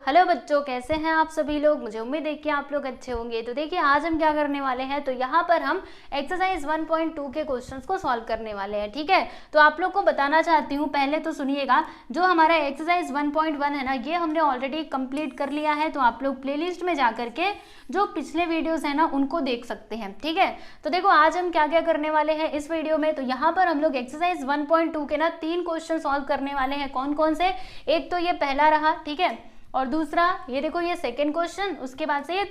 Hello बच्चों, कैसे हैं आप सभी लोग। मुझे उम्मीद है कि आप लोग अच्छे होंगे। तो देखिए आज हम क्या करने वाले हैं, तो यहाँ पर हम एक्सरसाइज 1.2 के क्वेश्चंस को सॉल्व करने वाले हैं। ठीक है, तो आप लोग को बताना चाहती हूँ, पहले तो सुनिएगा, जो हमारा एक्सरसाइज 1.1 है ना, ये हमने ऑलरेडी कंप्लीट कर लिया है। तो आप लोग प्लेलिस्ट में जा करके जो पिछले वीडियोस है ना उनको देख सकते हैं। ठीक है, तो देखो आज हम क्या क्या करने वाले हैं इस वीडियो में। तो यहाँ पर हम लोग एक्सरसाइज 1.2 के ना 3 क्वेश्चन सॉल्व करने वाले हैं। कौन कौन से, एक तो ये पहला रहा, ठीक है, और दूसरा ये देखो ये सेकंड क्वेश्चन, उसके बाद से ये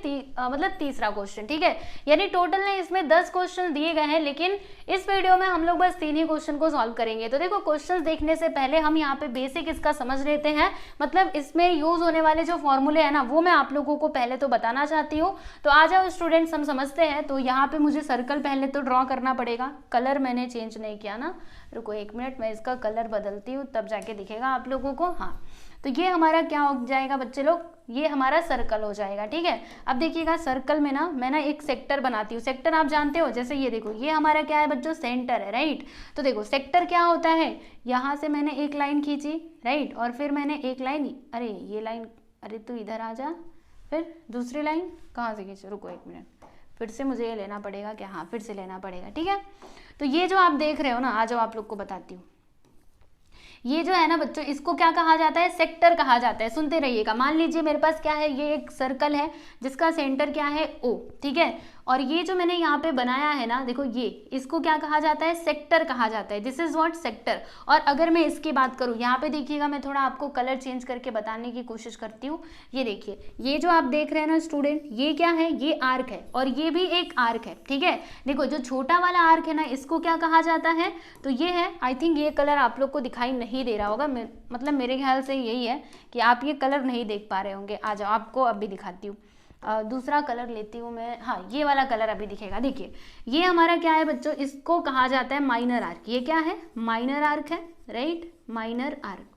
तीसरा क्वेश्चन। ठीक है, यानी टोटल ने इसमें 10 क्वेश्चन दिए गए हैं, लेकिन इस वीडियो में हम लोग बस 3 ही क्वेश्चन को सॉल्व करेंगे। तो देखो क्वेश्चंस देखने से पहले हम यहाँ पे बेसिक इसका समझ लेते हैं, मतलब इसमें यूज होने वाले जो फॉर्मूले हैं ना वो मैं आप लोगों को पहले तो बताना चाहती हूँ। तो आ जाओ स्टूडेंट्स, हम समझते हैं। तो यहाँ पे मुझे सर्कल पहले तो ड्रॉ करना पड़ेगा। कलर मैंने चेंज नहीं किया ना, रुको 1 मिनट, मैं इसका कलर बदलती हूँ तब जाके दिखेगा आप लोगों को। हाँ, तो ये हमारा क्या हो जाएगा बच्चे लोग, ये हमारा सर्कल हो जाएगा। ठीक है, अब देखिएगा सर्कल में ना मैं ना एक सेक्टर बनाती हूँ। सेक्टर आप जानते हो, जैसे ये देखो ये हमारा क्या है बच्चों, सेंटर है, राइट। तो देखो सेक्टर क्या होता है, यहाँ से मैंने एक लाइन खींची, राइट, और फिर मैंने एक लाइन, अरे ये लाइन, अरे तू इधर आ जा, फिर दूसरी लाइन कहाँ से खींचे, रुको 1 मिनट, फिर से मुझे ये लेना पड़ेगा क्या, हाँ फिर से लेना पड़ेगा। ठीक है, तो ये जो आप देख रहे हो ना, आ जाओ आप लोग को बताती हूँ। ये जो है ना बच्चों, इसको क्या कहा जाता है, सेक्टर कहा जाता है। सुनते रहिएगा। मान लीजिए मेरे पास क्या है, ये एक सर्कल है जिसका सेंटर क्या है, ओ। ठीक है, और ये जो मैंने यहाँ पे बनाया है ना, देखो ये, इसको क्या कहा जाता है, सेक्टर कहा जाता है। This is what, sector. और अगर मैं इसकी बात करूँ, यहाँ पे देखिएगा, मैं थोड़ा आपको कलर चेंज करके बताने की कोशिश करती हूँ। ये देखिए, ये जो आप देख रहे हैं ना स्टूडेंट, ये क्या है, ये आर्क है, और ये भी एक आर्क है। ठीक है, देखो जो छोटा वाला आर्क है ना, इसको क्या कहा जाता है, तो ये है, आई थिंक ये कलर आप लोग को दिखाई नहीं दे रहा होगा, मतलब मेरे ख्याल से यही है कि आप ये कलर नहीं देख पा रहे होंगे। आ जाओ, आपको अभी दिखाती हूँ, दूसरा कलर लेती हूँ मैं। हाँ, ये वाला कलर अभी दिखेगा। देखिए ये हमारा क्या है बच्चों, इसको कहा जाता है माइनर आर्क। ये क्या है, माइनर आर्क है, राइट, माइनर आर्क।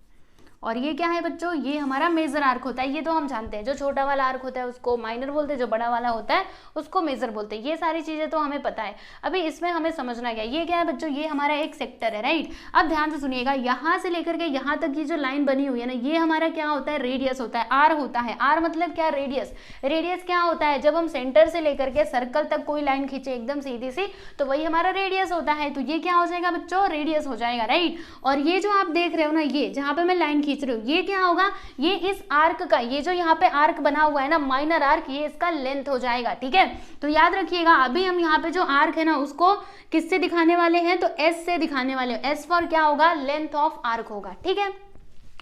और ये क्या है बच्चों, ये हमारा मेजर आर्क होता है। ये तो हम जानते हैं, जो छोटा वाला आर्क होता है उसको माइनर बोलते हैं, जो बड़ा वाला होता है उसको मेजर बोलते हैं। ये सारी चीजें तो हमें पता है। अभी इसमें हमें समझना क्या, ये क्या है बच्चों, ये हमारा एक सेक्टर है, राइट। अब ध्यान से सुनिएगा, यहाँ से लेकर के यहाँ तक की जो लाइन बनी हुई है ना, ये हमारा क्या होता है, रेडियस होता है, आर होता है। आर मतलब क्या, रेडियस। रेडियस क्या होता है, जब हम सेंटर से लेकर के सर्कल तक कोई लाइन खींचे एकदम सीधी सी, तो वही हमारा रेडियस होता है। तो ये क्या हो जाएगा बच्चों, रेडियस हो जाएगा, राइट। और ये जो आप देख रहे हो ना, ये जहाँ पे मैं लाइन खींच रही हूँ, ये क्या होगा, ये इस आर्क का, ये जो यहाँ पे आर्क बना हुआ है ना, माइनर आर्क, ये इसका लेंथ हो जाएगा। ठीक है, तो याद रखिएगा, अभी हम यहाँ पे जो आर्क है ना उसको किससे दिखाने वाले हैं, तो एस से दिखाने वाले हैं। एस फॉर क्या होगा, लेंथ ऑफ आर्क होगा। ठीक है,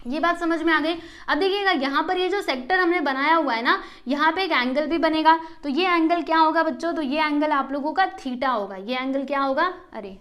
ये बात समझ में आ गई। अब देखिएगा यहाँ पर ये जो सेक्टर हमने बनाया हुआ है ना, यहाँ पे एक एंगल भी बनेगा। तो ये एंगल क्या होगा बच्चों, तो ये एंगल आप लोगों का थीटा होगा। ये एंगल क्या होगा, अरे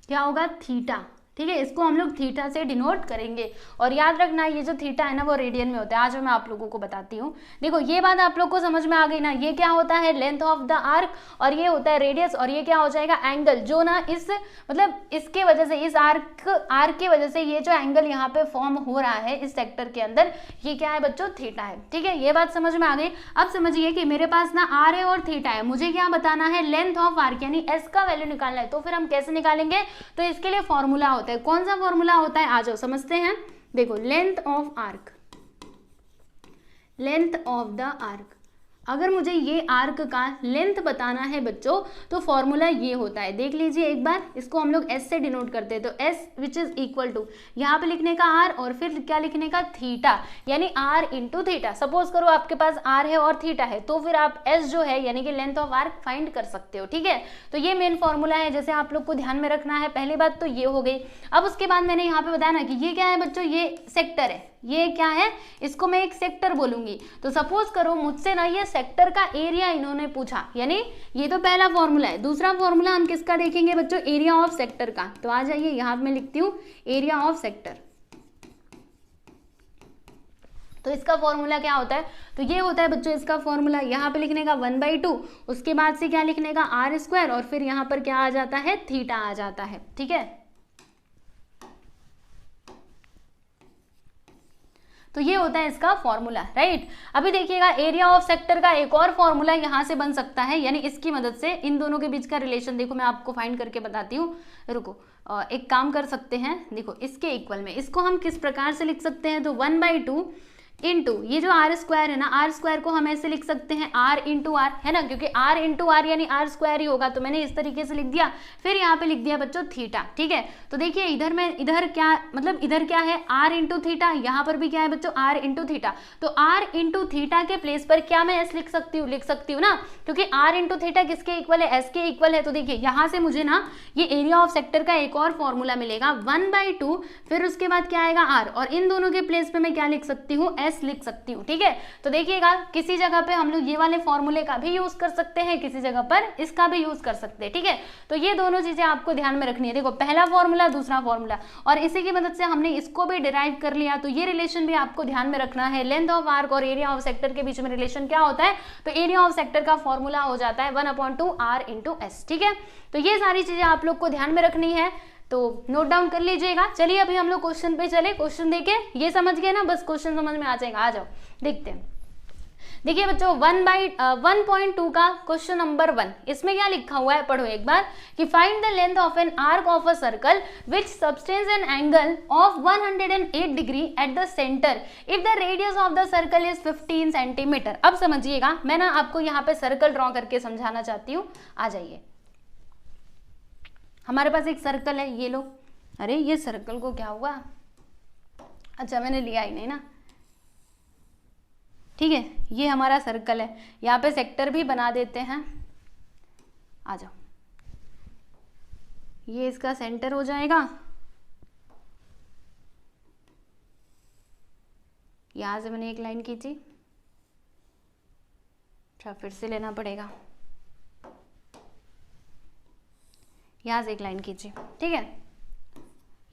क्या होगा, थीटा। ठीक है, इसको हम लोग थीटा से डिनोट करेंगे। और याद रखना, ये जो थीटा है ना वो रेडियन में होता है। आज मैं आप लोगों को बताती हूँ। देखो ये बात आप लोग को समझ में आ गई ना, ये क्या होता है, लेंथ ऑफ द आर्क, और ये होता है रेडियस, और ये क्या हो जाएगा, एंगल, जो ना इस मतलब इसके वजह से, इस आर्क की वजह से ये जो एंगल यहाँ पे फॉर्म हो रहा है इस सेक्टर के अंदर, ये क्या है बच्चों, थीटा है। ठीक है, ये बात समझ में आ गई। अब समझिए कि मेरे पास ना आर है और थीटा है, मुझे क्या बताना है, लेंथ ऑफ आर्क, यानी एस का वैल्यू निकालना है। तो फिर हम कैसे निकालेंगे, तो इसके लिए फॉर्मूला होता है। कौन सा फॉर्मूला होता है, आ जाओ समझते हैं। देखो length of arc, length of the arc, अगर मुझे ये आर्क का लेंथ बताना है बच्चों, तो फॉर्मूला ये होता है। देख लीजिए एक बार, इसको हम लोग एस से डिनोट करते हैं। तो S which is equal to, यहाँ पे लिखने का आर और फिर क्या लिखने का, थीटा, यानी आर इंटू थीटा। सपोज करो आपके पास आर है और थीटा है, तो फिर आप एस जो है यानी कि लेंथ ऑफ आर्क फाइंड कर सकते हो। ठीक है, तो ये मेन फॉर्मूला है, जैसे आप लोग को ध्यान में रखना है। पहली बात तो ये हो गई। अब उसके बाद मैंने यहाँ पे बताया ना कि ये क्या है बच्चों, ये सेक्टर है। ये क्या है, इसको मैं एक सेक्टर बोलूंगी। तो सपोज करो मुझसे ना ये सेक्टर का एरिया इन्होंने पूछा, यानी ये तो पहला फॉर्मूला है। दूसरा फॉर्मूला हम किसका देखेंगे बच्चों, एरिया ऑफ सेक्टर का। तो आ जाइए, यहाँ मैं लिखती हूँ एरिया ऑफ सेक्टर। तो इसका फॉर्मूला क्या होता है, तो ये होता है बच्चों इसका फॉर्मूला, यहाँ पे लिखने का 1/2, उसके बाद से क्या लिखने का, आर स्क्वायर, और फिर यहाँ पर क्या आ जाता है, थीटा आ जाता है। ठीक है, तो ये होता है इसका फॉर्मूला, राइट। अभी देखिएगा एरिया ऑफ सेक्टर का एक और फॉर्मूला यहाँ से बन सकता है, यानी इसकी मदद से इन दोनों के बीच का रिलेशन देखो मैं आपको फाइंड करके बताती हूँ। रुको, एक काम कर सकते हैं, देखो इसके इक्वल में इसको हम किस प्रकार से लिख सकते हैं, तो 1/2 इंटू ये जो आर स्क्वायर है ना, आर स्क्वायर को हम ऐसे लिख सकते हैं आर इंटू आर, है ना, क्योंकि आर इंटू आर यानी आर स्क्वायर ही होगा, तो मैंने इस तरीके से लिख दिया। फिर यहाँ पे लिख दिया बच्चों थीटा, ठीक है। तो देखिए इधर क्या मतलब इधर क्या है आर इंटू थीटा, यहाँ पर भी क्या है बच्चों आर इंटू थीटा। तो आर इंटू थीटा के प्लेस पर क्या मैं एस लिख सकती हूँ ना, क्योंकि आर इंटू थीटा किसके इक्वल है, एस के इक्वल है। तो देखिए यहाँ से मुझे ना ये एरिया ऑफ सेक्टर का एक और फॉर्मूला मिलेगा 1/2, फिर उसके बाद क्या आएगा आर, और इन दोनों के प्लेस पे मैं क्या लिख सकती हूँ, एस लिख सकती हूँ, ठीक है। तो देखिएगा किसी जगह पे हम लोग ये वाले फॉर्मूले का भी यूज कर सकते हैं, किसी जगह पर इसका भी यूज कर सकते हैं, ठीक है। तो ये दोनों चीजें आपको ध्यान में रखनी है, देखो पहला फॉर्मूला दूसरा फॉर्मूला, और इसी की मदद से हमने इसको भी डिराइव कर लिया। तो ये रिलेशन भी आपको ध्यान में रखना है, लेंथ ऑफ आर्क और एरिया ऑफ सेक्टर के बीच में रिलेशन क्या होता है, तो एरिया ऑफ सेक्टर का फॉर्मूला हो जाता है 1/2 आर इंटू एस, ठीक है। तो ये सारी चीजें आप लोग को ध्यान में रखनी है, तो नोट डाउन कर लीजिएगा। चलिए अभी हम लोग क्वेश्चन पे चले, क्वेश्चन देखे, ये समझ गए ना, बस क्वेश्चन समझ में आ जाएगा, आ जाओ देखते हैं। देखिए बच्चों 1/1.2 का क्वेश्चन नंबर 1, इसमें क्या लिखा हुआ है पढ़ो एक बार, कि find the length of an arc of a circle which subtends an angle of 108 degree at the centre if the radius of the circle is 15 centimetre. अब समझिएगा, मैं ना आपको यहाँ पे सर्कल ड्रॉ करके समझाना चाहती हूँ, आ जाइए। हमारे पास एक सर्कल है, ये लो, अरे ये सर्कल को क्या हुआ, अच्छा मैंने लिया ही नहीं ना, ठीक है। ये हमारा सर्कल है, यहाँ पे सेक्टर भी बना देते हैं, आ जाओ, ये इसका सेंटर हो जाएगा, यहां से मैंने एक लाइन खींची, अच्छा फिर से लेना पड़ेगा, यहां से एक लाइन खींची, ठीक है,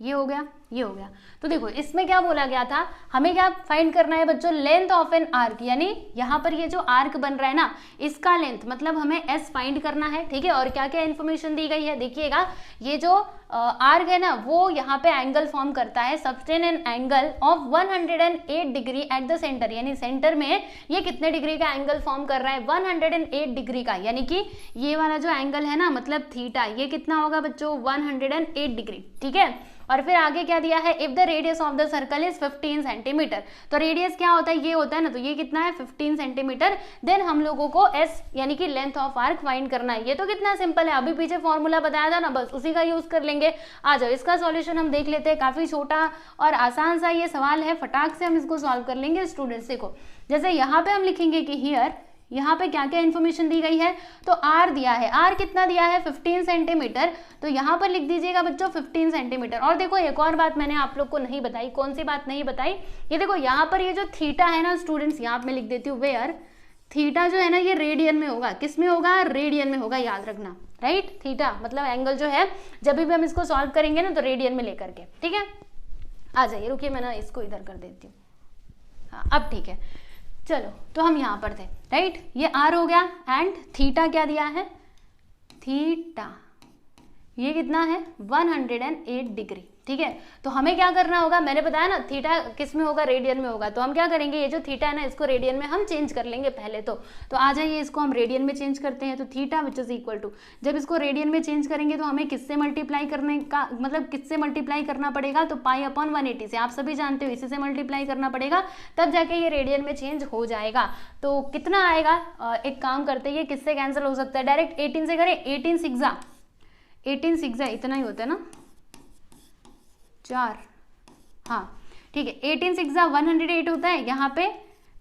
ये हो गया, ये हो गया। तो देखो इसमें क्या बोला गया था, हमें क्या फाइंड करना है बच्चों, लेंथ ऑफ एन आर्क, यानी यहाँ पर ये जो आर्क बन रहा है ना, इसका लेंथ मतलब हमें एस फाइंड करना है, ठीक है। और क्या क्या इन्फॉर्मेशन दी गई है, देखिएगा ये जो आर्क है ना, वो यहाँ पे एंगल फॉर्म करता है, sustain N angle of 108 degree at the centre, यानी सेंटर में ये कितने डिग्री का एंगल फॉर्म कर रहा है, 108 डिग्री का, यानी कि ये वाला जो एंगल है ना, मतलब थीटा, ये कितना होगा बच्चों 108 डिग्री, ठीक है। और फिर आगे क्या दिया है, if the radius of the circle is 15 centimetre, तो रेडियस क्या होता है, ये होता है ना, तो ये कितना है 15 सेंटीमीटर। देन हम लोगों को एस यानी कि लेंथ ऑफ आर्क फाइंड करना है। ये तो कितना सिंपल है, अभी पीछे फॉर्मूला बताया था ना, बस उसी का यूज कर लेंगे। आ जाओ इसका सॉल्यूशन हम देख लेते हैं, काफी छोटा और आसान सा ये सवाल है, फटाक से हम इसको सॉल्व कर लेंगे स्टूडेंट्स को। जैसे यहाँ पे हम लिखेंगे कि हियर, यहाँ पे क्या क्या इन्फॉर्मेशन दी गई है, तो आर दिया है, आर कितना दिया है 15 सेंटीमीटर, तो यहाँ पर लिख दीजिएगा बच्चों 15 सेंटीमीटर। और देखो एक और बात मैंने आप लोग को नहीं बताई, कौन सी बात नहीं बताई, ये देखो यहाँ पर ये जो थीटा है ना स्टूडेंट्स, यहाँ पे मैं लिख देती हूँ वेयर, थीटा जो है ना ये रेडियन में होगा, किस में होगा, रेडियन में होगा, याद रखना, राइट। थीटा मतलब एंगल जो है, जब भी हम इसको सॉल्व करेंगे ना तो रेडियन में लेकर के, ठीक है। आ जाइए, रुकिए मैं ना इसको इधर कर देती हूँ, हाँ अब ठीक है। चलो तो हम यहाँ पर थे, राइट, ये आर हो गया, एंड थीटा क्या दिया है, थीटा ये कितना है 108 डिग्री, ठीक है। तो हमें क्या करना होगा, मैंने बताया ना थीटा किस में होगा, रेडियन में होगा, तो हम क्या करेंगे, ये जो थीटा है ना इसको रेडियन में हम चेंज कर लेंगे पहले तो आ जाइए इसको हम रेडियन में चेंज करते हैं। तो theta which is equal to, जब इसको रेडियन में चेंज करेंगे तो हमें किससे मल्टीप्लाई करने का मतलब किससे मल्टीप्लाई करना पड़ेगा, तो π/180 से, आप सभी जानते हो इसी से मल्टीप्लाई करना पड़ेगा, तब जाके ये रेडियन में चेंज हो जाएगा। तो कितना आएगा, एक काम करते हैं, किससे कैंसिल हो सकता है, डायरेक्ट 18 से करें, 18 6 इतना ही होता है ना, 4, हाँ ठीक है, 18 6 108 होता है, यहाँ पे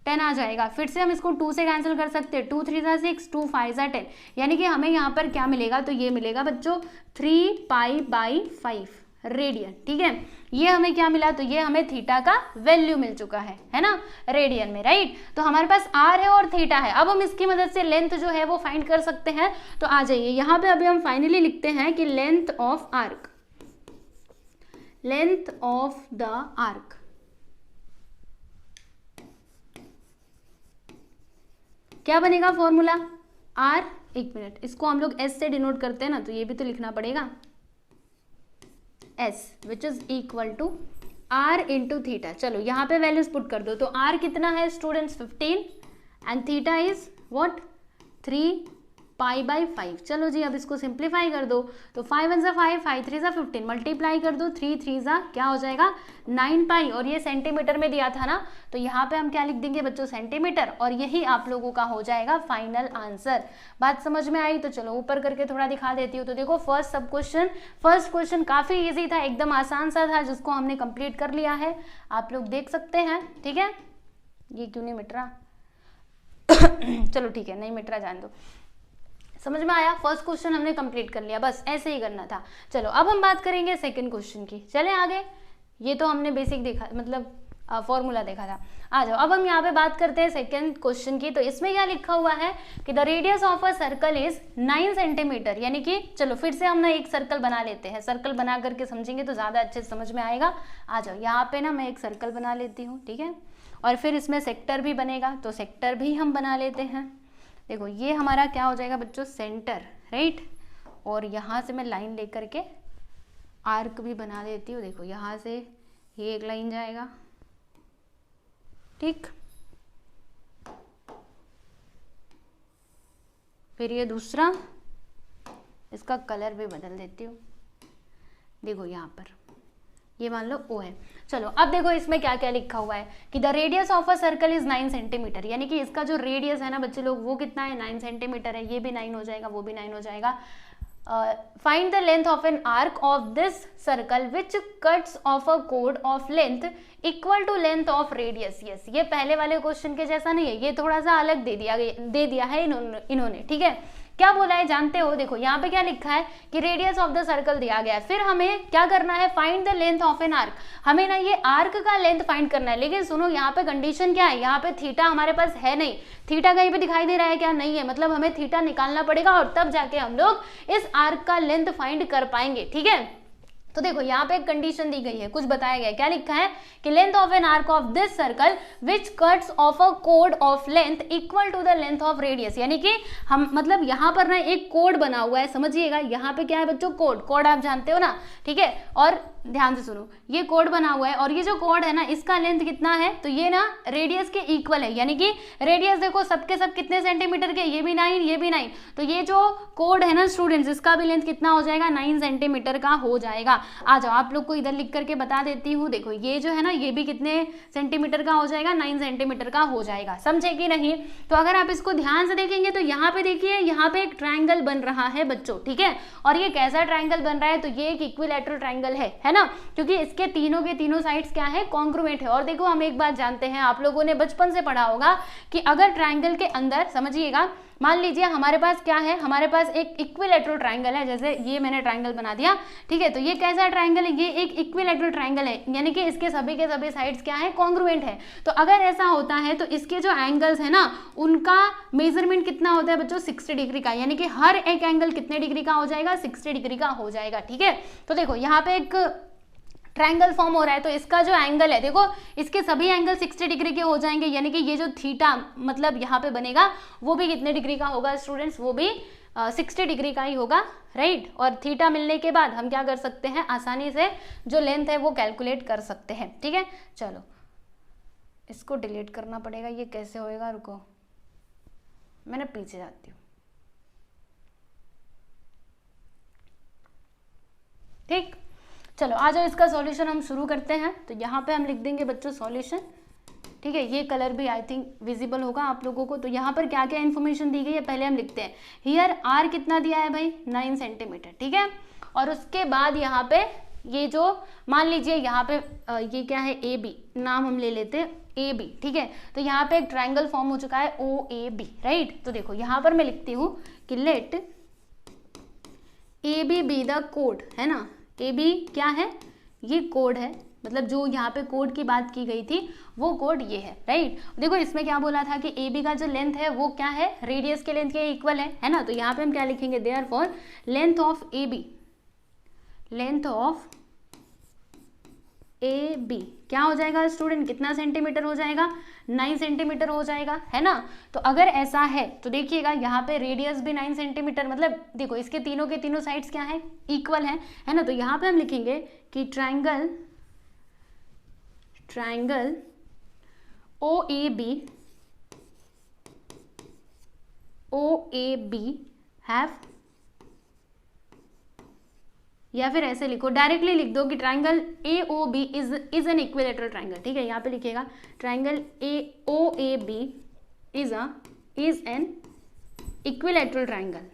10 आ जाएगा। फिर से हम इसको 2 से कैंसिल कर सकते हैं, 2 3 6, 2 5 10, यानी कि हमें यहाँ पर क्या मिलेगा, तो ये मिलेगा बच्चों 3π/5 रेडियन, ठीक है। ये हमें क्या मिला, तो ये हमें थीटा का वैल्यू मिल चुका है ना, रेडियन में, राइट। तो हमारे पास आर है और थीटा है, अब हम इसकी मदद से लेंथ जो है वो फाइंड कर सकते हैं। तो आ जाइए यहाँ पे अभी हम फाइनली लिखते हैं कि length of arc, length of the arc, क्या बनेगा फॉर्मूला, आर, एक मिनट, इसको हम लोग एस से डिनोट करते हैं ना, तो ये भी तो लिखना पड़ेगा, S which is equal to r into theta. चलो यहाँ पे वैल्यूज पुट कर दो, तो r कितना है students 15 and theta is what 3 pi by 5। चलो जी अब इसको सिंप्लीफाई कर दो, तो 5 1 5, 5 3 15, मल्टीप्लाई कर दो 3 3 क्या हो जाएगा 9 पाई, और ये सेंटीमीटर में दिया था ना, तो यहाँ पे हम क्या लिख देंगे बच्चों सेंटीमीटर, और यही आप लोगों का हो जाएगा फाइनल आंसर। बात समझ में आई? तो चलो ऊपर करके थोड़ा दिखा देती हूँ। तो देखो फर्स्ट क्वेश्चन काफी ईजी था, एकदम आसान सा था, जिसको हमने कंप्लीट कर लिया है, आप लोग देख सकते हैं। ठीक है, ये क्यों नहीं मिट रहा चलो ठीक है, नहीं मिट रहा, जान दो। समझ में आया? फर्स्ट क्वेश्चन हमने कंप्लीट कर लिया, बस ऐसे ही करना था। चलो अब हम बात करेंगे सेकंड क्वेश्चन की। चले आगे, ये तो हमने बेसिक देखा, मतलब फॉर्मूला देखा था। आ जाओ अब हम यहाँ पे बात करते हैं सेकंड क्वेश्चन की। तो इसमें क्या लिखा हुआ है कि the radius of a circle is 9 centimetre, यानी कि चलो फिर से हम ना एक सर्कल बना लेते हैं, सर्कल बना करके समझेंगे तो ज्यादा अच्छे से समझ में आएगा। आ जाओ यहाँ पे ना मैं एक सर्कल बना लेती हूँ, ठीक है, और फिर इसमें सेक्टर भी बनेगा, तो सेक्टर भी हम बना लेते हैं। देखो ये हमारा क्या हो जाएगा बच्चों सेंटर, राइट, और यहाँ से मैं लाइन लेकर के आर्क भी बना देती हूँ। देखो यहाँ से ये एक लाइन जाएगा, ठीक, फिर ये दूसरा, इसका कलर भी बदल देती हूँ। देखो यहाँ पर ये मान लो O है। चलो अब देखो इसमें क्या क्या लिखा हुआ है कि the radius of a circle is 9 centimetre, यानी कि इसका जो रेडियस है ना बच्चे लोग वो कितना है 9 सेंटीमीटर है। ये भी 9 हो जाएगा, वो भी 9 हो जाएगा। Find the length of an arc of this circle which cuts off a कोड of length equal to length of radius. Yes, ये पहले वाले क्वेश्चन के जैसा नहीं है, ये थोड़ा सा अलग दे दिया है इन्होंने, ठीक है। क्या बोला है जानते हो? देखो यहाँ पे क्या लिखा है कि रेडियस ऑफ द सर्कल दिया गया है, फिर हमें क्या करना है find the length of an arc, हमें ना ये आर्क का लेंथ फाइंड करना है। लेकिन सुनो यहाँ पे कंडीशन क्या है, यहाँ पे थीटा हमारे पास है नहीं, थीटा कहीं पे दिखाई दे रहा है क्या? नहीं है, मतलब हमें थीटा निकालना पड़ेगा और तब जाके हम लोग इस आर्क का लेंथ फाइंड कर पाएंगे, ठीक है। तो देखो यहाँ पे एक कंडीशन दी गई है, कुछ बताया गया है, क्या लिखा है कि length of an arc of this circle which cuts off a कोड of length equal to the length of radius, यानी कि हम मतलब यहाँ पर ना एक कोड बना हुआ है, समझिएगा। यहाँ पे क्या है बच्चों कोड आप जानते हो ना, ठीक है, और ध्यान से सुनो, ये कोड बना हुआ है और ये जो कोड है ना इसका लेंथ कितना है, तो ये ना रेडियस के इक्वल है, यानी कि रेडियस देखो सबके सब कितने सेंटीमीटर के, ये भी 9 ये भी 9, तो ये जो कोड है ना स्टूडेंट्स इसका भी लेंथ कितना हो जाएगा 9 सेंटीमीटर का हो जाएगा। आ जाओ आप लोग को इधर लिख करके बता देती हूँ। देखो ये जो है ना ये भी कितने सेंटीमीटर का हो जाएगा 9 सेंटीमीटर का हो जाएगा, समझे कि नहीं? तो अगर आप इसको ध्यान से देखेंगे तो यहाँ पे देखिए यहाँ पे एक ट्रायंगल बन रहा है बच्चों, ठीक है, और ये कैसा ट्रायंगल बन रहा है, तो ये एक इक्विलैटरल ट्रायंगल है ना, क्योंकि इसके तीनों के तीनों साइड्स क्या है कॉन्ग्रुएंट है। और देखो हम एक बात जानते हैं, आप लोगों ने बचपन से पढ़ा होगा कि अगर ट्रायंगल के अंदर समझिएगा, मान लीजिए हमारे पास क्या है, हमारे पास एक इक्विलैटरल ट्रायंगल है, जैसे ये मैंने ट्रायंगल बना दिया, ठीक है, तो ये कैसा ट्रायंगल है, ये एक इक्विलैटरल ट्रायंगल है, यानी कि इसके सभी के सभी साइड्स क्या है कॉन्ग्रुएंट है। तो अगर ऐसा होता है तो इसके जो एंगल्स है ना उनका मेजरमेंट कितना होता है बच्चों 60 डिग्री का, यानी कि हर एक एंगल कितने डिग्री का हो जाएगा 60 डिग्री का हो जाएगा, ठीक है। तो देखो यहाँ पे एक ट्रायंगल फॉर्म हो रहा है, तो इसका जो एंगल है देखो इसके सभी एंगल 60 डिग्री के हो जाएंगे, यानी कि ये जो थीटा मतलब यहाँ पे बनेगा वो भी कितने डिग्री का होगा स्टूडेंट्स, वो भी 60 डिग्री का ही होगा, राइट। और थीटा मिलने के बाद हम क्या कर सकते हैं, आसानी से जो लेंथ है वो कैलकुलेट कर सकते हैं, ठीक है। चलो इसको डिलीट करना पड़ेगा, ये कैसे होएगा, रुको मैंने पीछे जाती हूँ, ठीक। चलो आ जाओ इसका सॉल्यूशन हम शुरू करते हैं। तो यहाँ पे हम लिख देंगे बच्चों सॉल्यूशन, ठीक है, ये कलर भी आई थिंक विजिबल होगा आप लोगों को। तो यहाँ पर क्या क्या इन्फॉर्मेशन दी गई है पहले हम लिखते हैं। हियर आर कितना दिया है भाई 9 सेंटीमीटर, ठीक है, और उसके बाद यहाँ पे ये जो मान लीजिए यहाँ पे ये क्या है ए बी, नाम हम ले लेते हैं ए बी, ठीक है। तो यहाँ पे एक ट्रायंगल फॉर्म हो चुका है ओ ए बी, राइट। तो देखो यहाँ पर मैं लिखती हूँ कि लेट ए बी द कोड, है ना, ए बी क्या है, ये कोड है, मतलब जो यहाँ पे कोड की बात की गई थी वो कोड ये है, राइट। देखो इसमें क्या बोला था कि ए बी का जो लेंथ है वो क्या है रेडियस के लेंथ के इक्वल है ना। तो यहाँ पे हम क्या लिखेंगे, therefore length of A B, length of A B क्या हो जाएगा स्टूडेंट, कितना सेंटीमीटर हो जाएगा 9 सेंटीमीटर हो जाएगा, है ना। तो अगर ऐसा है तो देखिएगा यहाँ पे रेडियस भी 9 सेंटीमीटर, मतलब देखो इसके तीनों के तीनों साइड्स क्या है इक्वल है ना। तो यहाँ पे हम लिखेंगे कि ट्रायंगल ट्राइंगल OAB हैव, या फिर ऐसे लिखो, डायरेक्टली लिख दो कि triangle AOB is an equilateral triangle. ठीक है, यहाँ पे लिखिएगा triangle OAB is an equilateral triangle,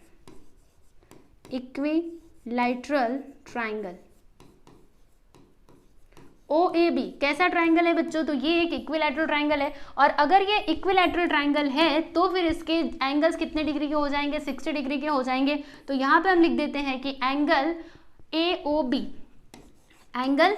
equilateral triangle. OAB कैसा ट्राइंगल है बच्चों? तो ये एक इक्विलैटरल ट्राइंगल है, और अगर ये इक्विलैटरल ट्राइंगल है तो फिर इसके एंगल्स कितने डिग्री के हो जाएंगे? 60 डिग्री के हो जाएंगे। तो यहाँ पे हम लिख देते हैं कि एंगल AOB, एंगल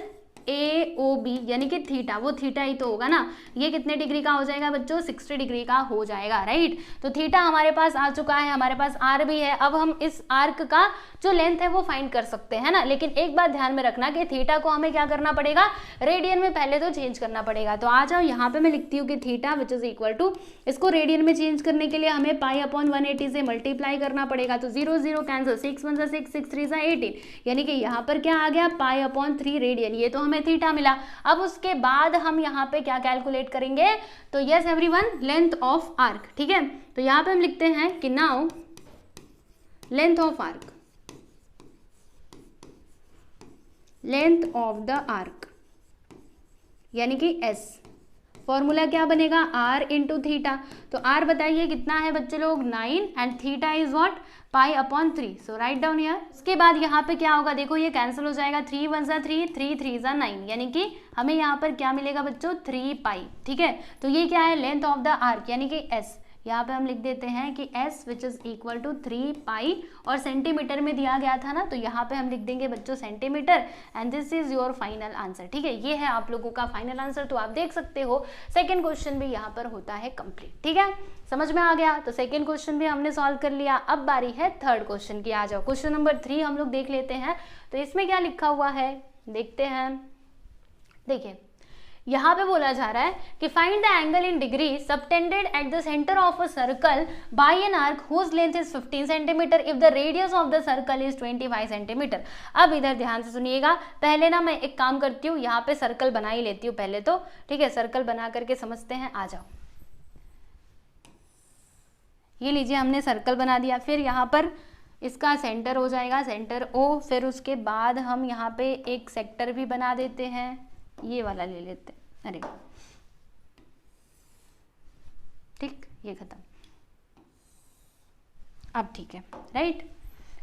AOB यानी कि थीटा, वो थीटा ही तो होगा ना, ये कितने डिग्री का हो जाएगा बच्चों? 60 डिग्री का हो जाएगा, राइट। तो थीटा हमारे पास आ चुका है, हमारे पास आर भी है। अब हम इस आर्क का जो लेंथ है वो फाइंड कर सकते हैं ना, लेकिन एक बात ध्यान में रखना कि थीटा को हमें क्या करना पड़ेगा? रेडियन में पहले तो चेंज करना पड़ेगा। तो आ जाओ, यहाँ पे मैं लिखती हूँ कि theta which is equal to, इसको रेडियन में चेंज करने के लिए हमें π/180 से मल्टीप्लाई करना पड़ेगा। तो 0 0 कैंसिल, 6 1 6, 6 3 18, यानी कि यहाँ पर क्या आ गया? π/3 रेडियन, ये तो हमें थीटा मिला। अब उसके बाद हम यहाँ पे क्या कैलकुलेट करेंगे? तो yes everyone, length of arc. ठीक है, तो यहाँ पे हम लिखते हैं कि now length of arc, length of the arc यानी कि S, फॉर्मूला क्या बनेगा? R into theta. तो R बताइए कितना है बच्चे लोग? 9, and theta is what? π/3। So write down here. उसके बाद यहाँ पे क्या होगा? देखो ये कैंसिल हो जाएगा, 3 1 3, 3 3 9, यानी कि हमें यहाँ पर क्या मिलेगा बच्चों? 3π। ठीक है, तो ये क्या है? लेंथ ऑफ द आर्क यानी कि S। यहाँ पे हम लिख देते हैं कि S which is equal to 3π, और सेंटीमीटर में दिया गया था ना, तो यहाँ पे हम लिख देंगे बच्चों centimetre, and this is your final answer. ठीक है, ये है आप लोगों का फाइनल आंसर। तो आप देख सकते हो सेकंड क्वेश्चन भी यहाँ पर होता है कंप्लीट। ठीक है, समझ में आ गया? तो सेकंड क्वेश्चन भी हमने सॉल्व कर लिया। अब बारी है थर्ड क्वेश्चन की। आ जाओ, क्वेश्चन नंबर 3 हम लोग देख लेते हैं। तो इसमें क्या लिखा हुआ है देखते हैं। देखिए, यहाँ पे बोला जा रहा है कि find the angle in degree subtended at the centre of a circle by an arc whose length is 15 centimetre if the radius of the circle is 25 centimetre. अब इधर ध्यान से सुनिएगा, पहले ना मैं एक काम करती हूँ, यहाँ पे सर्कल बना ही लेती हूँ पहले तो। ठीक है, सर्कल बना करके समझते हैं। आ जाओ, ये लीजिए हमने सर्कल बना दिया। फिर यहाँ पर इसका सेंटर हो जाएगा, सेंटर O। फिर उसके बाद हम यहाँ पे एक सेक्टर भी बना देते हैं, ये वाला ले लेते हैं। अरे ठीक, ये खत्म। अब ठीक है, राइट,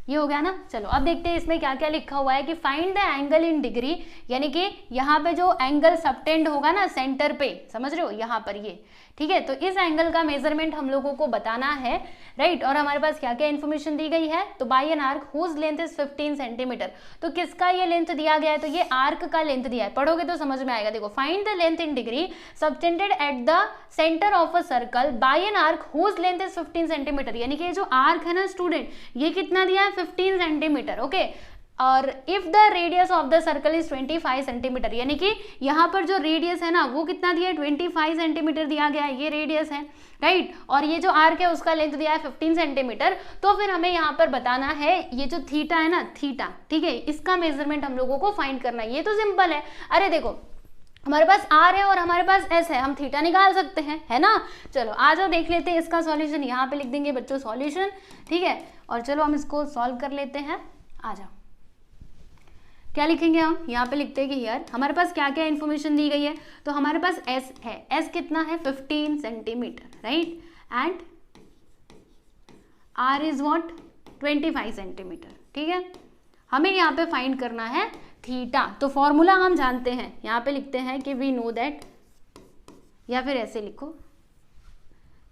ये हो गया ना। चलो अब देखते हैं इसमें क्या क्या लिखा हुआ है कि find the angle in degree, यानी कि यहाँ पे जो एंगल सबटेंड होगा ना सेंटर पे, समझ रहे हो यहाँ पर ये। ठीक है, तो इस एंगल का मेजरमेंट हम लोगों को बताना है, राइट। और हमारे पास क्या क्या इन्फॉर्मेशन दी गई है? तो by an arc whose length is 15 centimetre. तो किसका ये लेंथ दिया गया है? तो ये आर्क का लेंथ दिया है, पढ़ोगे तो समझ में आएगा। देखो, find the length in degree subtended at the centre of a circle by an arc whose length is 15 centimetre, यानी कि ये जो आर्क है ना स्टूडेंट, ये कितना दिया है? 15 सेंटीमीटर। ओके, और if the radius of the circle is 25 centimetre, यानी कि यहाँ पर जो रेडियस है ना वो कितना दिया है? 25 सेंटीमीटर दिया गया है, ये रेडियस है, राइट। और ये जो आर्क है उसका लेंथ दिया है 15 सेंटीमीटर। तो फिर हमें यहाँ पर बताना है ये जो थीटा है ना, थीटा, ठीक है, इसका मेजरमेंट हम लोगों को फाइंड करना है। ये तो सिंपल है। अरे देखो, हमारे पास R है और हमारे पास S है, हम थीटा निकाल सकते हैं, है ना। चलो आ जाओ देख लेते हैं इसका सॉल्यूशन। यहाँ पे लिख देंगे बच्चों सॉल्यूशन, ठीक है। और चलो हम इसको सॉल्व कर लेते हैं। आ जाओ, क्या लिखेंगे हम? यहाँ पे लिखते हैं कि यार हमारे पास क्या क्या इन्फॉर्मेशन दी गई है। तो हमारे पास S है, S कितना है? 15 centimetre, right. And R is what? 25 centimetre, ठीक है। हमें यहाँ पे फाइंड करना है थीटा। तो फॉर्मूला हम जानते हैं, यहाँ पे लिखते हैं कि वी नो दैट, या फिर ऐसे लिखो,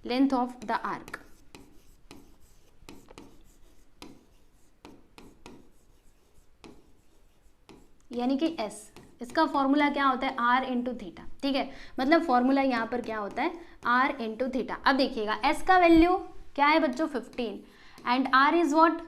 लेंथ ऑफ द आर्क यानी कि S, इसका फॉर्मूला क्या होता है? R इंटू थीटा, ठीक है। मतलब फॉर्मूला यहाँ पर क्या होता है? R into theta. अब देखिएगा S का वैल्यू क्या है बच्चों? 15, and R is what?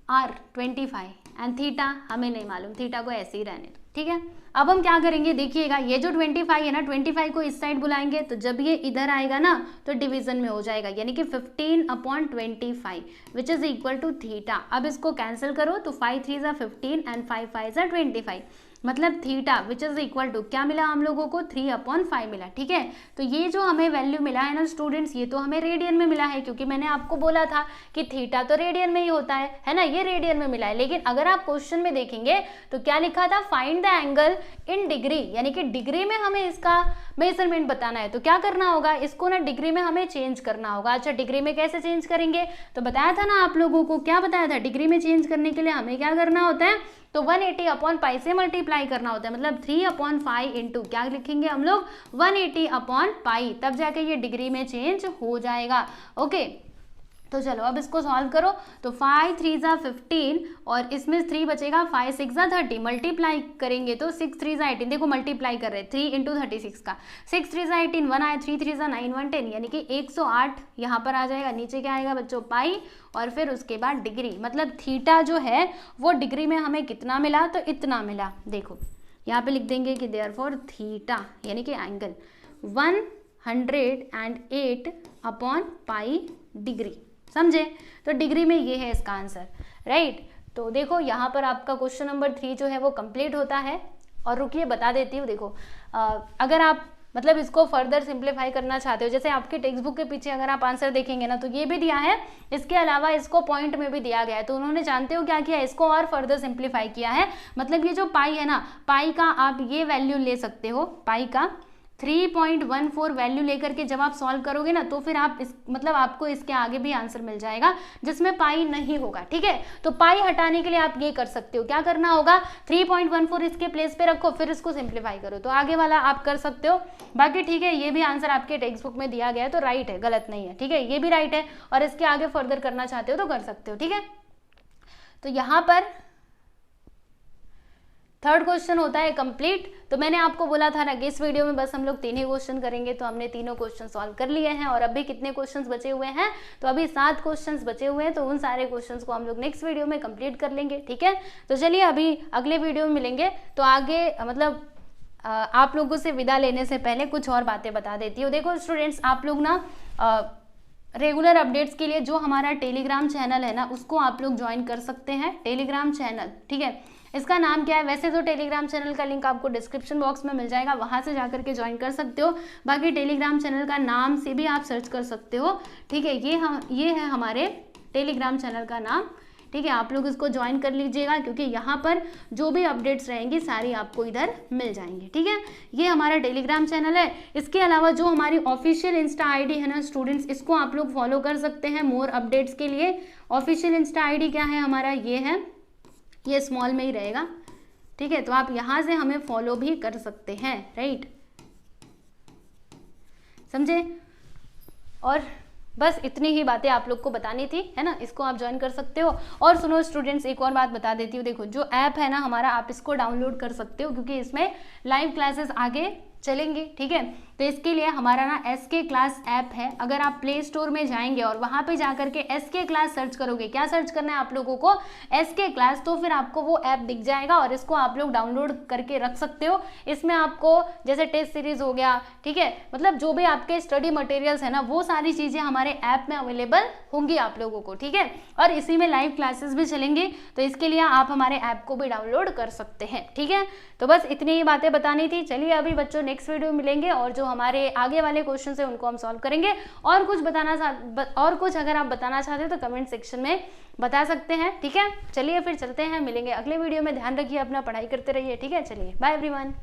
R 25, and theta हमें नहीं मालूम, थीटा को ऐसे ही रहने दो, ठीक है। अब हम क्या करेंगे देखिएगा, ये जो 25 है ना, 25 को इस साइड बुलाएंगे, तो जब ये इधर आएगा ना तो डिवीजन में हो जाएगा, यानी कि 15/25 which is equal to theta. अब इसको कैंसिल करो तो 5 3 15 एंड 5 5 25, मतलब theta which is equal to क्या मिला हम लोगों को 3/5 मिला। ठीक है, तो ये जो हमें वैल्यू मिला है ना स्टूडेंट्स, ये तो हमें रेडियन में मिला है, क्योंकि मैंने आपको बोला था कि थीटा तो रेडियन में ही होता है ना, ये रेडियन में मिला है। लेकिन अगर आप क्वेश्चन में देखेंगे तो क्या लिखा था, find the angle in degree, यानी कि डिग्री में हमें इसका मेजरमेंट बताना है। तो क्या करना होगा, इसको ना डिग्री में हमें चेंज करना होगा। अच्छा, डिग्री में कैसे चेंज करेंगे, तो बताया था ना आप लोगों को, क्या बताया था, डिग्री में चेंज करने के लिए हमें क्या करना होता है, तो 180/π से मल्टीप्लाई करना होता है, मतलब 3/5 इंटू क्या लिखेंगे हम लोग 180/π, तब जाके ये डिग्री में चेंज हो जाएगा। ओके, तो चलो अब इसको सॉल्व करो। तो 5 3 × 15 और इसमें 3 बचेगा, 5 6 × 30, मल्टीप्लाई करेंगे तो 6 3 × 18, देखो मल्टीप्लाई कर रहे हैं 3 × 36 का, 6 3 × 18 1 आया, 3 3 × 9 1 10, यानी कि 108 यहाँ पर आ जाएगा। नीचे क्या आएगा बच्चों, पाई, और फिर उसके बाद डिग्री, मतलब थीटा जो है वो डिग्री में हमें कितना मिला, तो इतना मिला। देखो यहाँ पे लिख देंगे कि देयरफॉर थीटा यानी कि एंगल 108/π डिग्री, समझे। तो डिग्री में ये है इसका आंसर, राइट। तो देखो यहाँ पर आपका क्वेश्चन नंबर 3 जो है वो कंप्लीट होता है। और रुकिए बता देती हूँ, देखो अगर आप मतलब इसको फर्दर सिंप्लीफाई करना चाहते हो, जैसे आपके टेक्स्ट बुक के पीछे अगर आप आंसर देखेंगे ना तो ये भी दिया है, इसके अलावा इसको पॉइंट में भी दिया गया है। तो उन्होंने जानते हो क्या किया, इसको और फर्दर सिंप्लीफाई किया है। मतलब ये जो पाई है ना, पाई का आप ये वैल्यू ले सकते हो, पाई का 3.14 वैल्यू लेकर के जब आप सॉल्व करोगे ना तो फिर आप मतलब आपको इसके आगे भी आंसर मिल जाएगा जिसमें पाई नहीं होगा। ठीक है, तो पाई हटाने के लिए आप ये कर सकते हो, क्या करना होगा, 3.14 इसके प्लेस पे रखो, फिर इसको सिंप्लीफाई करो, तो आगे वाला आप कर सकते हो। बाकी ठीक है, ये भी आंसर आपके टेक्स्ट बुक में दिया गया है तो राइट है, गलत नहीं है। ठीक है, ये भी राइट है, और इसके आगे फर्दर करना चाहते हो तो कर सकते हो। ठीक है, तो यहाँ पर थर्ड क्वेश्चन होता है कंप्लीट। तो मैंने आपको बोला था ना कि इस वीडियो में बस हम लोग 3 ही क्वेश्चन करेंगे, तो हमने तीनों क्वेश्चन सॉल्व कर लिए हैं। और अभी कितने क्वेश्चंस बचे हुए हैं, तो अभी 7 क्वेश्चंस बचे हुए हैं, तो उन सारे क्वेश्चंस को हम लोग नेक्स्ट वीडियो में कंप्लीट कर लेंगे। ठीक है, तो चलिए अभी अगले वीडियो में मिलेंगे। तो आगे मतलब आप लोगों से विदा लेने से पहले कुछ और बातें बता देती हूँ। देखो स्टूडेंट्स, आप लोग ना रेगुलर अपडेट्स के लिए जो हमारा टेलीग्राम चैनल है ना उसको आप लोग ज्वाइन कर सकते हैं, टेलीग्राम चैनल। ठीक है, इसका नाम क्या है, वैसे तो टेलीग्राम चैनल का लिंक आपको डिस्क्रिप्शन बॉक्स में मिल जाएगा, वहां से जाकर के ज्वाइन कर सकते हो। बाकी टेलीग्राम चैनल का नाम से भी आप सर्च कर सकते हो। ठीक है, ये है हमारे टेलीग्राम चैनल का नाम। ठीक है, आप लोग इसको ज्वाइन कर लीजिएगा, क्योंकि यहाँ पर जो भी अपडेट्स रहेंगी सारी आपको इधर मिल जाएंगी। ठीक है, ये हमारा टेलीग्राम चैनल है। इसके अलावा जो हमारी ऑफिशियल इंस्टा आईडी है ना स्टूडेंट्स, इसको आप लोग फॉलो कर सकते हैं मोर अपडेट्स के लिए। ऑफिशियल इंस्टा आईडी क्या है हमारा, ये है, ये स्मॉल में ही रहेगा। ठीक है, तो आप यहाँ से हमें फॉलो भी कर सकते हैं, राइट, समझे। और बस इतनी ही बातें आप लोग को बतानी थी, है ना, इसको आप ज्वाइन कर सकते हो। और सुनो स्टूडेंट्स, एक और बात बता देती हूँ, देखो जो ऐप है ना हमारा, आप इसको डाउनलोड कर सकते हो, क्योंकि इसमें लाइव क्लासेस आगे चलेंगे। ठीक है, तो इसके लिए हमारा ना SK क्लास ऐप है। अगर आप प्ले स्टोर में जाएंगे और वहां पे जाकर के SK क्लास सर्च करोगे, क्या सर्च करना है आप लोगों को, SK क्लास, तो फिर आपको वो ऐप दिख जाएगा और इसको आप लोग डाउनलोड करके रख सकते हो। इसमें आपको जैसे टेस्ट सीरीज हो गया, ठीक है, मतलब जो भी आपके स्टडी मटेरियल्स है ना वो सारी चीजें हमारे ऐप में अवेलेबल होंगी आप लोगों को। ठीक है, और इसी में लाइव क्लासेस भी चलेंगे, तो इसके लिए आप हमारे ऐप को भी डाउनलोड कर सकते हैं। ठीक है, तो बस इतनी ही बातें बतानी थी। चलिए अभी बच्चों नेक्स्ट वीडियो में मिलेंगे, और जो हमारे आगे वाले क्वेश्चन है उनको हम सॉल्व करेंगे। और कुछ अगर आप बताना चाहते हो तो कमेंट सेक्शन में बता सकते हैं। ठीक है, चलिए फिर चलते हैं, मिलेंगे अगले वीडियो में। ध्यान रखिए अपना, पढ़ाई करते रहिए। ठीक है, चलिए बाय एवरीवन।